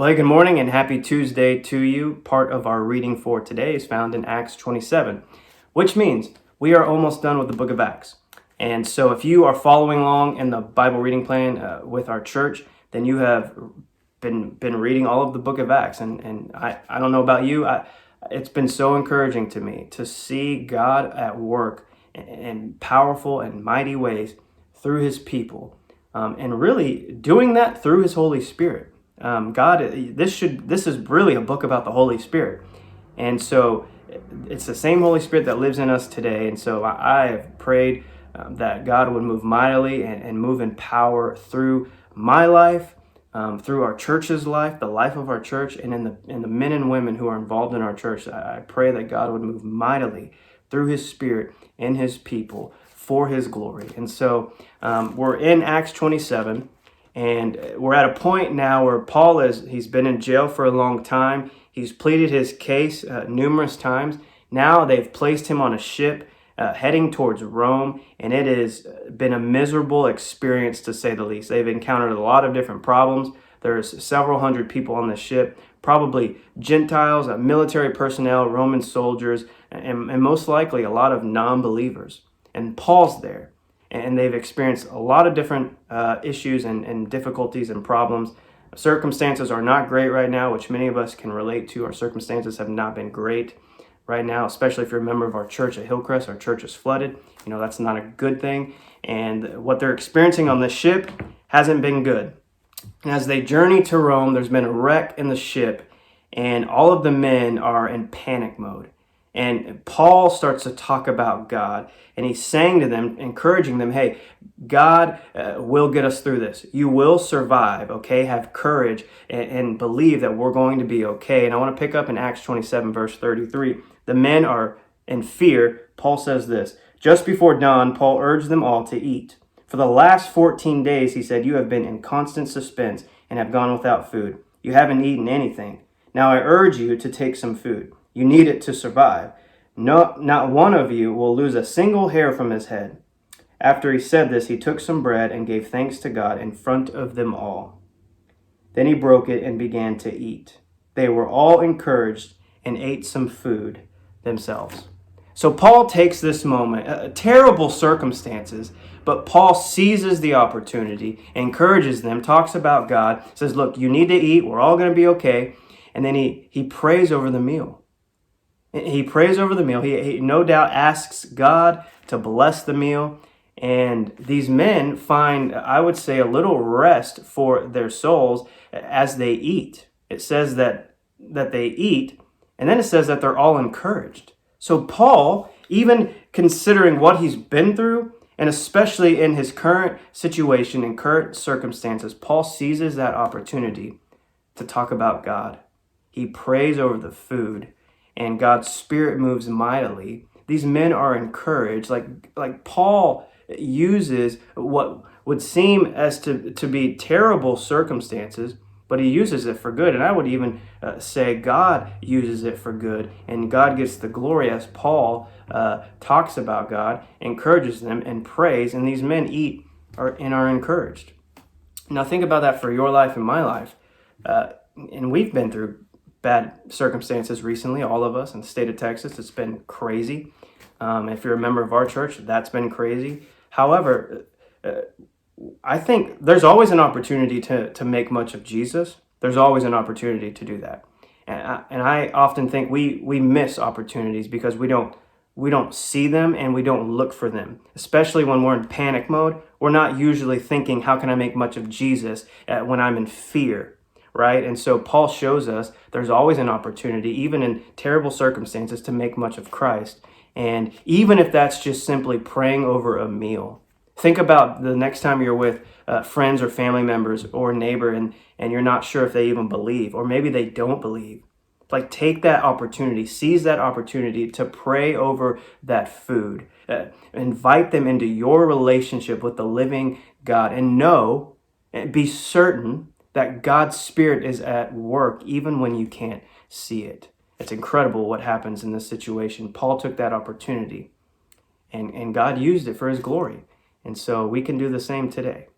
Well, hey, good morning and happy Tuesday to you. Part of our reading for today is found in Acts 27, which means we are almost done with the book of Acts. And so if you are following along in the Bible reading plan with our church, then you have been reading all of the book of Acts. And I don't know about you, it's been so encouraging to me to see God at work in powerful and mighty ways through his people, and really doing that through his Holy Spirit. This is really a book about the Holy Spirit. And so it's the same Holy Spirit that lives in us today. And so I have prayed that God would move mightily and move in power through my life, through our church's life, the life of our church, and in the men and women who are involved in our church. I pray that God would move mightily through his Spirit in his people for his glory. And so we're in Acts 27. And we're at a point now where he's been in jail for a long time. He's pleaded his case numerous times. Now they've placed him on a ship heading towards Rome, and it has been a miserable experience to say the least. They've encountered a lot of different problems. There's several hundred people on the ship, probably Gentiles, military personnel, Roman soldiers, and most likely a lot of non-believers. And Paul's there. And they've experienced a lot of different issues and difficulties and problems. Circumstances are not great right now, which many of us can relate to. Our circumstances have not been great right now, especially if you're a member of our church at Hillcrest. Our church is flooded. You know, that's not a good thing. And what they're experiencing on this ship hasn't been good. And as they journey to Rome, there's been a wreck in the ship, and all of the men are in panic mode. And Paul starts to talk about God, and he's saying to them, encouraging them, hey, God will get us through this. You will survive, okay? Have courage and believe that we're going to be okay. And I want to pick up in Acts 27, verse 33. The men are in fear. Paul says this, just before dawn, Paul urged them all to eat. For the last 14 days, he said, you have been in constant suspense and have gone without food. You haven't eaten anything. Now I urge you to take some food. You need it to survive. No, not one of you will lose a single hair from his head. After he said this, he took some bread and gave thanks to God in front of them all. Then he broke it and began to eat. They were all encouraged and ate some food themselves. So Paul takes this moment, terrible circumstances, but Paul seizes the opportunity, encourages them, talks about God, says, look, you need to eat. We're all going to be okay. And then he prays over the meal. He prays over the meal. He no doubt asks God to bless the meal. And these men find, I would say, a little rest for their souls as they eat. It says that they eat, and then it says that they're all encouraged. So Paul, even considering what he's been through, and especially in his current situation and current circumstances, Paul seizes that opportunity to talk about God. He prays over the food, and God's Spirit moves mightily. These men are encouraged. Like Paul uses what would seem as to be terrible circumstances, but he uses it for good. And I would even say God uses it for good, and God gets the glory as Paul talks about God, encourages them, and prays, and these men eat and are encouraged. Now think about that for your life and my life. And we've been through bad circumstances recently, all of us in the state of Texas. It's been crazy. If you're a member of our church, that's been crazy. However, I think there's always an opportunity to make much of Jesus. There's always an opportunity to do that. And I often think we miss opportunities because we don't see them and we don't look for them. Especially when we're in panic mode, we're not usually thinking, how can I make much of Jesus when I'm in fear? Right? And so Paul shows us there's always an opportunity, even in terrible circumstances, to make much of Christ. And even if that's just simply praying over a meal. Think about the next time you're with friends or family members or a neighbor and you're not sure if they even believe, or maybe they don't believe. Like, take that opportunity, seize that opportunity to pray over that food. Invite them into your relationship with the living God, and know and be certain that God's Spirit is at work even when you can't see it. It's incredible what happens in this situation. Paul took that opportunity, and God used it for his glory. And so we can do the same today.